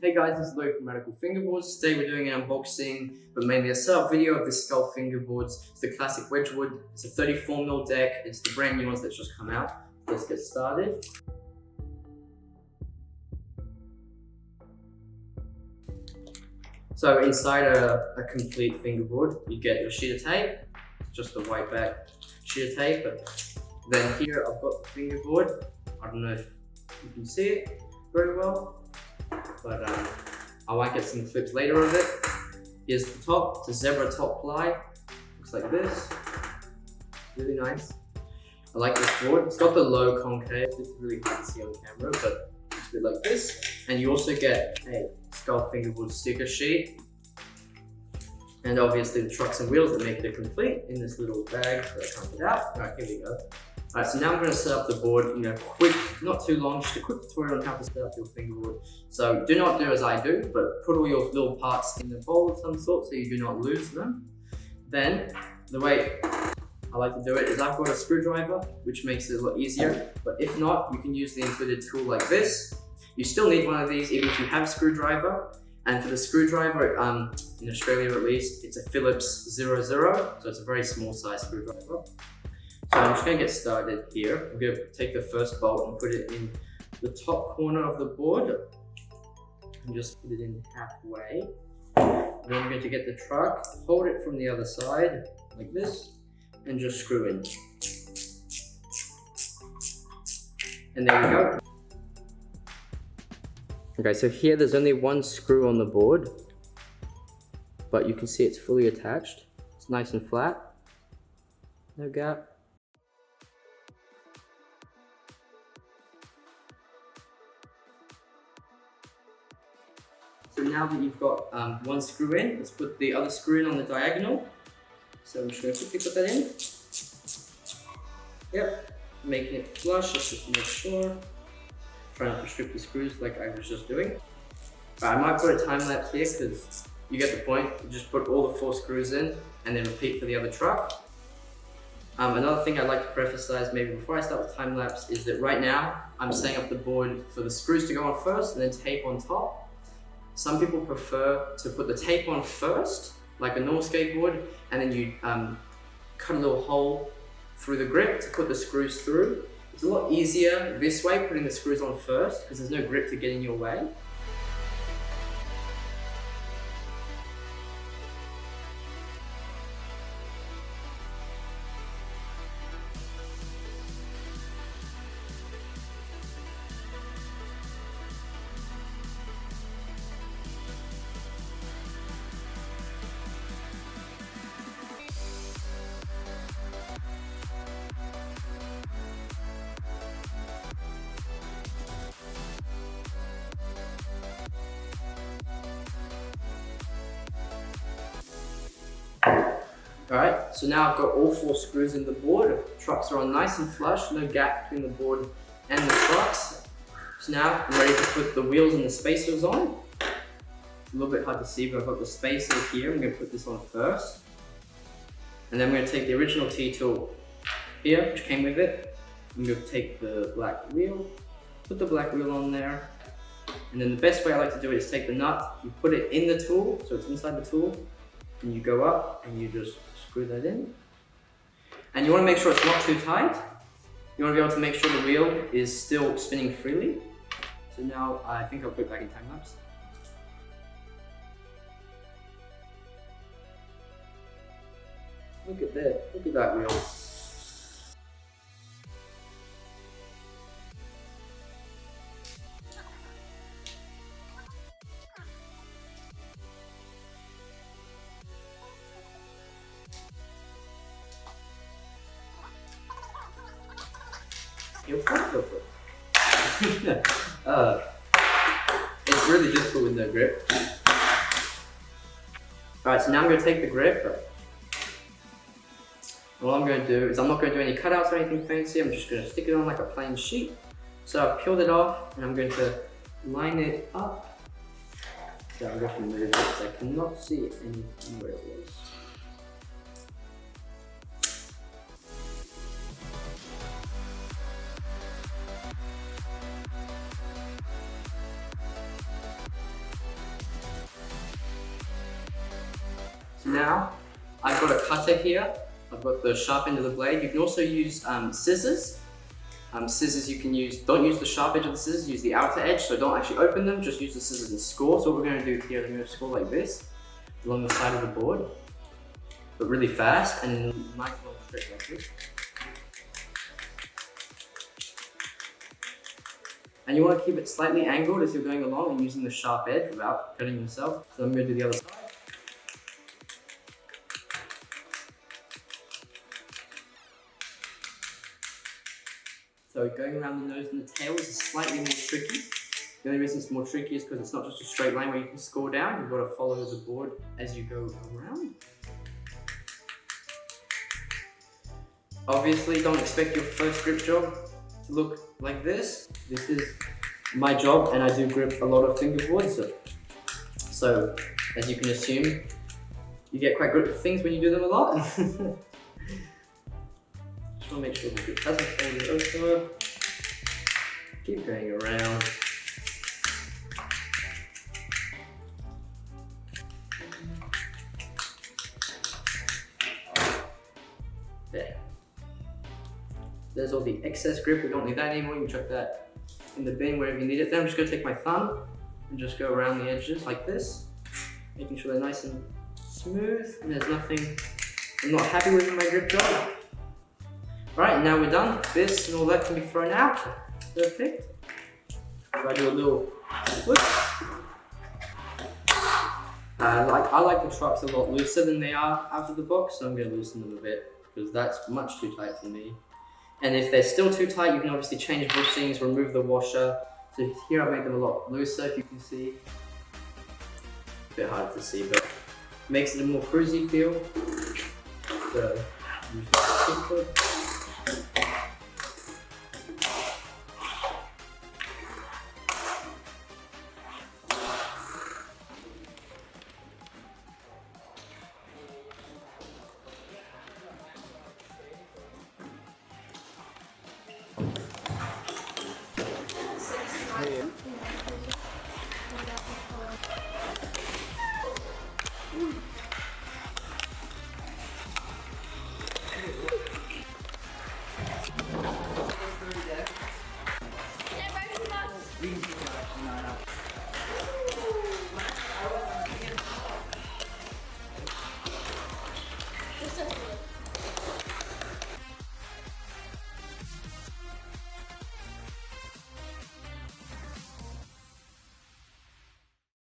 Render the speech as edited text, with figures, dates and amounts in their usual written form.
Hey guys, this is Luke from Radical Fingerboards. Today we're doing an unboxing, but mainly a setup video of this Skull Fingerboards. It's the classic Wedgwood. It's a 34mm deck. It's the brand new ones that's just come out. Let's get started. So inside a complete fingerboard, you get your sheet of tape, just the white back sheet of tape. But then here I've got the fingerboard. I don't know if you can see it very well, but I might get some clips later of it. Here's the top. It's a zebra top ply. Looks like this. Really nice. I like this board. It's got the low concave. It's really hard to see on camera, but it's a bit like this. And you also get a Skull Fingerboard sticker sheet. And obviously the trucks and wheels that make it a complete in this little bag that comes out. Alright, here we go. Alright, so now I'm going to set up the board, quick, not too long, just a quick tutorial on how to set up your fingerboard. So do not do as I do, but put all your little parts in a bowl of some sort so you do not lose them. Then, the way I like to do it is I've got a screwdriver, which makes it a lot easier. But if not, you can use the included tool like this. You still need one of these even if you have a screwdriver. And for the screwdriver, in Australia at least, it's a Phillips 00, so it's a very small size screwdriver. So I'm just going to get started here. I'm going to take the first bolt and put it in the top corner of the board and just put it in halfway. Then I'm going to get the truck, hold it from the other side like this, and just screw in. And there we go. Okay, so here there's only one screw on the board, but you can see it's fully attached. It's nice and flat, no gap. So now that you've got one screw in, let's put the other screw in on the diagonal. So I'm just going to quickly put that in. Yep, making it flush just to make sure. Try not to strip the screws like I was just doing. I might put a time lapse here because you get the point. You just put all the 4 screws in and then repeat for the other truck. Another thing I'd like to preface maybe before I start the time lapse is that right now I'm setting up the board for the screws to go on first and then tape on top. Some people prefer to put the tape on first, like a normal skateboard, and then you cut a little hole through the grip to put the screws through. It's a lot easier this way, putting the screws on first, because there's no grip to get in your way. Alright, so now I've got all 4 screws in the board. The trucks are on nice and flush, no gap between the board and the trucks. So now I'm ready to put the wheels and the spacers on. It's a little bit hard to see, but I've got the spacer here. I'm going to put this on first. And then I'm going to take the original T-tool here, which came with it. I'm going to take the black wheel, put the black wheel on there. And then the best way I like to do it is take the nut, you put it in the tool, so it's inside the tool, and you go up and you just screw that in. And you want to make sure it's not too tight. You want to be able to make sure the wheel is still spinning freely. So now I think I'll put it back in time lapse. Look at that, look at that wheel. Go for it. It's really difficult with no grip. Alright, so now I'm going to take the grip. What I'm going to do is I'm not going to do any cutouts or anything fancy. I'm just going to stick it on like a plain sheet. So I've peeled it off and I'm going to line it up. So I'm going to move it because I cannot see anywhere it was. So now, I've got a cutter here. I've got the sharp end of the blade. You can also use scissors. Scissors you can use, don't use the sharp edge of the scissors, use the outer edge, so don't actually open them, just use the scissors and score. So what we're going to do here, I'm going to score like this, along the side of the board, but really fast, and nice long stretch like this. And you want to keep it slightly angled as you're going along and using the sharp edge without cutting yourself. So I'm going to do the other side. So going around the nose and the tail is slightly more tricky. The only reason it's more tricky is because it's not just a straight line where you can score down. You've got to follow the board as you go around. Obviously, don't expect your first grip job to look like this. This is my job, and I do grip a lot of fingerboards. So as you can assume, you get quite good at things when you do them a lot. Just want to make sure the grip hasn't folded over. Keep going around. There. There's all the excess grip. We don't need that anymore. You can chuck that in the bin wherever you need it. Then I'm just going to take my thumb and just go around the edges like this, making sure they're nice and smooth and there's nothing I'm not happy with in my grip job. Right, now we're done. This and all that can be thrown out. Perfect. If I do a little flip. I like the trucks a lot looser than they are out of the box, so I'm going to loosen them a bit because that's much too tight for me. And if they're still too tight, you can obviously change bushings, remove the washer. So here I make them a lot looser, if you can see. A bit hard to see, but makes it a more cruisy feel. So, use my kick foot.